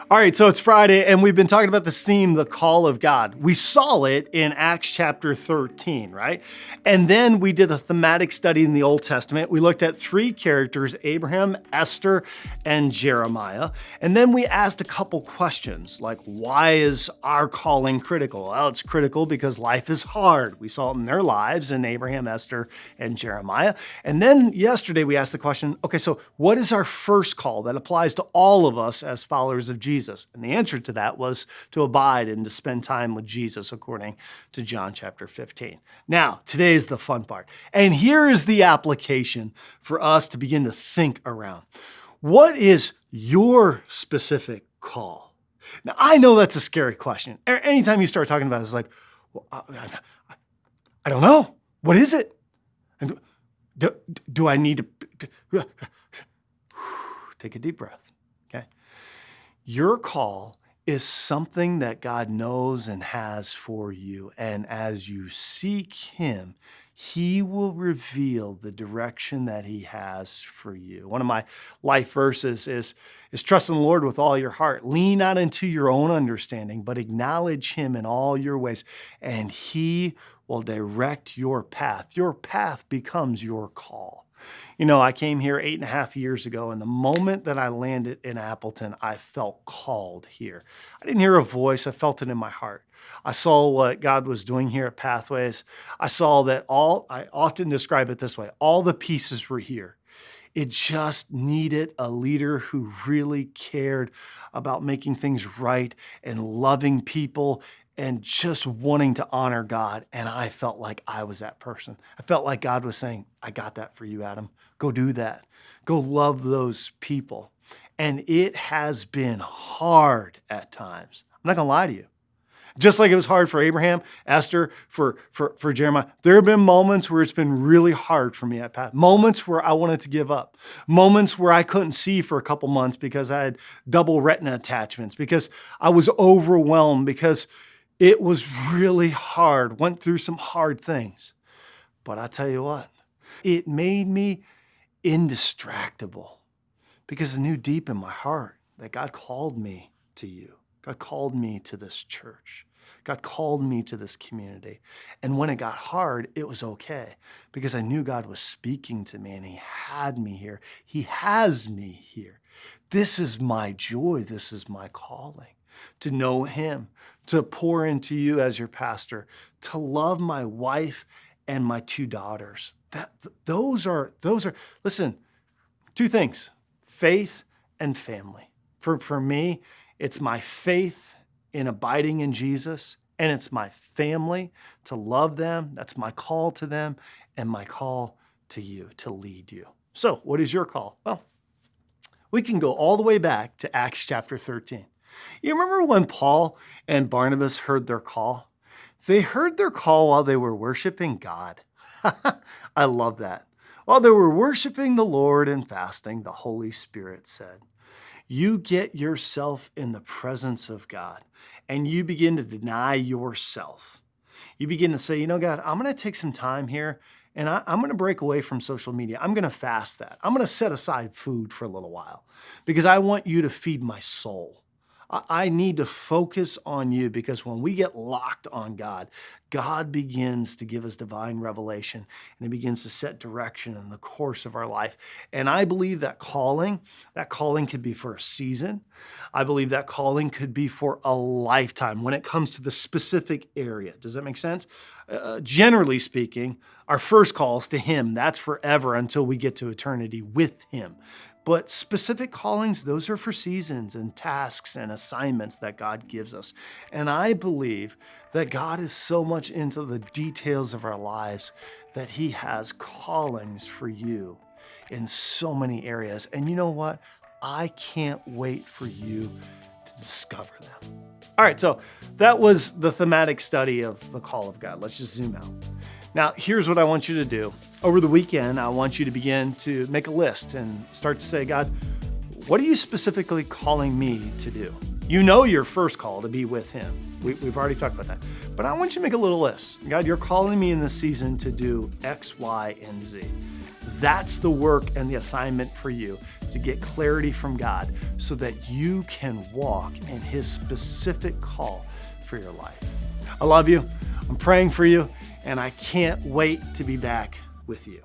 All right, so it's Friday, and we've been talking about this theme, the call of God. We saw it in Acts chapter 13, right? And then we did a thematic study in the Old Testament. We looked at three characters, Abraham, Esther, and Jeremiah. And then we asked a couple questions, like, why is our calling critical? Well, it's critical because life is hard. We saw it in their lives in Abraham, Esther, and Jeremiah. And then yesterday we asked the question, okay, so what is our first call that applies to all of us as followers of Jesus? And the answer to that was to abide and to spend time with Jesus, according to John chapter 15. Now, today is the fun part. And here is the application for us to begin to think around. What is your specific call? Now, I know that's a scary question. Anytime you start talking about it, it's like, well, I don't know. What is it? And do I need to take a deep breath? Okay. Your call is something that God knows and has for you. And as you seek Him, He will reveal the direction that He has for you. One of my life verses is trust in the Lord with all your heart. Lean not into your own understanding, but acknowledge Him in all your ways, and He will direct your path. Your path becomes your call. You know, I came here 8.5 years ago, and the moment that I landed in Appleton, I felt called here. I didn't hear a voice. I felt it in my heart. I saw what God was doing here at Pathways. I saw that I often describe it this way, all the pieces were here. It just needed a leader who really cared about making things right and loving people and just wanting to honor God. And I felt like I was that person. I felt like God was saying, I got that for you, Adam. Go do that. Go love those people. And it has been hard at times. I'm not gonna lie to you. Just like it was hard for Abraham, Esther, for Jeremiah, there have been moments where it's been really hard for me at Path. Moments where I wanted to give up. Moments where I couldn't see for a couple months because I had double retina attachments, because I was overwhelmed, because it was really hard. Went through some hard things. But I tell you what, it made me indistractable because I knew deep in my heart that God called me to you. God called me to this church. God called me to this community. And when it got hard, it was okay because I knew God was speaking to me and He had me here. He has me here. This is my joy. This is my calling, to know Him, to pour into you as your pastor, to love my wife and my two daughters. Those are, listen, two things, faith and family. For me, it's my faith in abiding in Jesus, and it's my family to love them. That's my call to them and my call to you to lead you. So what is your call? Well, we can go all the way back to Acts chapter 13. You remember when Paul and Barnabas heard their call? They heard their call while they were worshiping God. I love that. While they were worshiping the Lord and fasting, the Holy Spirit said, you get yourself in the presence of God and you begin to deny yourself. You begin to say, you know, God, I'm going to take some time here and I'm going to break away from social media. I'm going to fast that. I'm going to set aside food for a little while because I want you to feed my soul. I need to focus on you because when we get locked on God, God begins to give us divine revelation and He begins to set direction in the course of our life. And I believe that calling could be for a season. I believe that calling could be for a lifetime when it comes to the specific area. Does that make sense? Generally speaking, our first call is to Him. That's forever until we get to eternity with Him. But specific callings, those are for seasons and tasks and assignments that God gives us. And I believe that God is so much into the details of our lives that He has callings for you in so many areas. And you know what? I can't wait for you to discover them. All right, so that was the thematic study of the call of God. Let's just zoom out. Now, here's what I want you to do. Over the weekend, I want you to begin to make a list and start to say, God, what are you specifically calling me to do? You know your first call to be with Him. We've already talked about that. But I want you to make a little list. God, you're calling me in this season to do X, Y, and Z. That's the work and the assignment for you. to get clarity from God so that you can walk in His specific call for your life. I love you. I'm praying for you, and I can't wait to be back with you.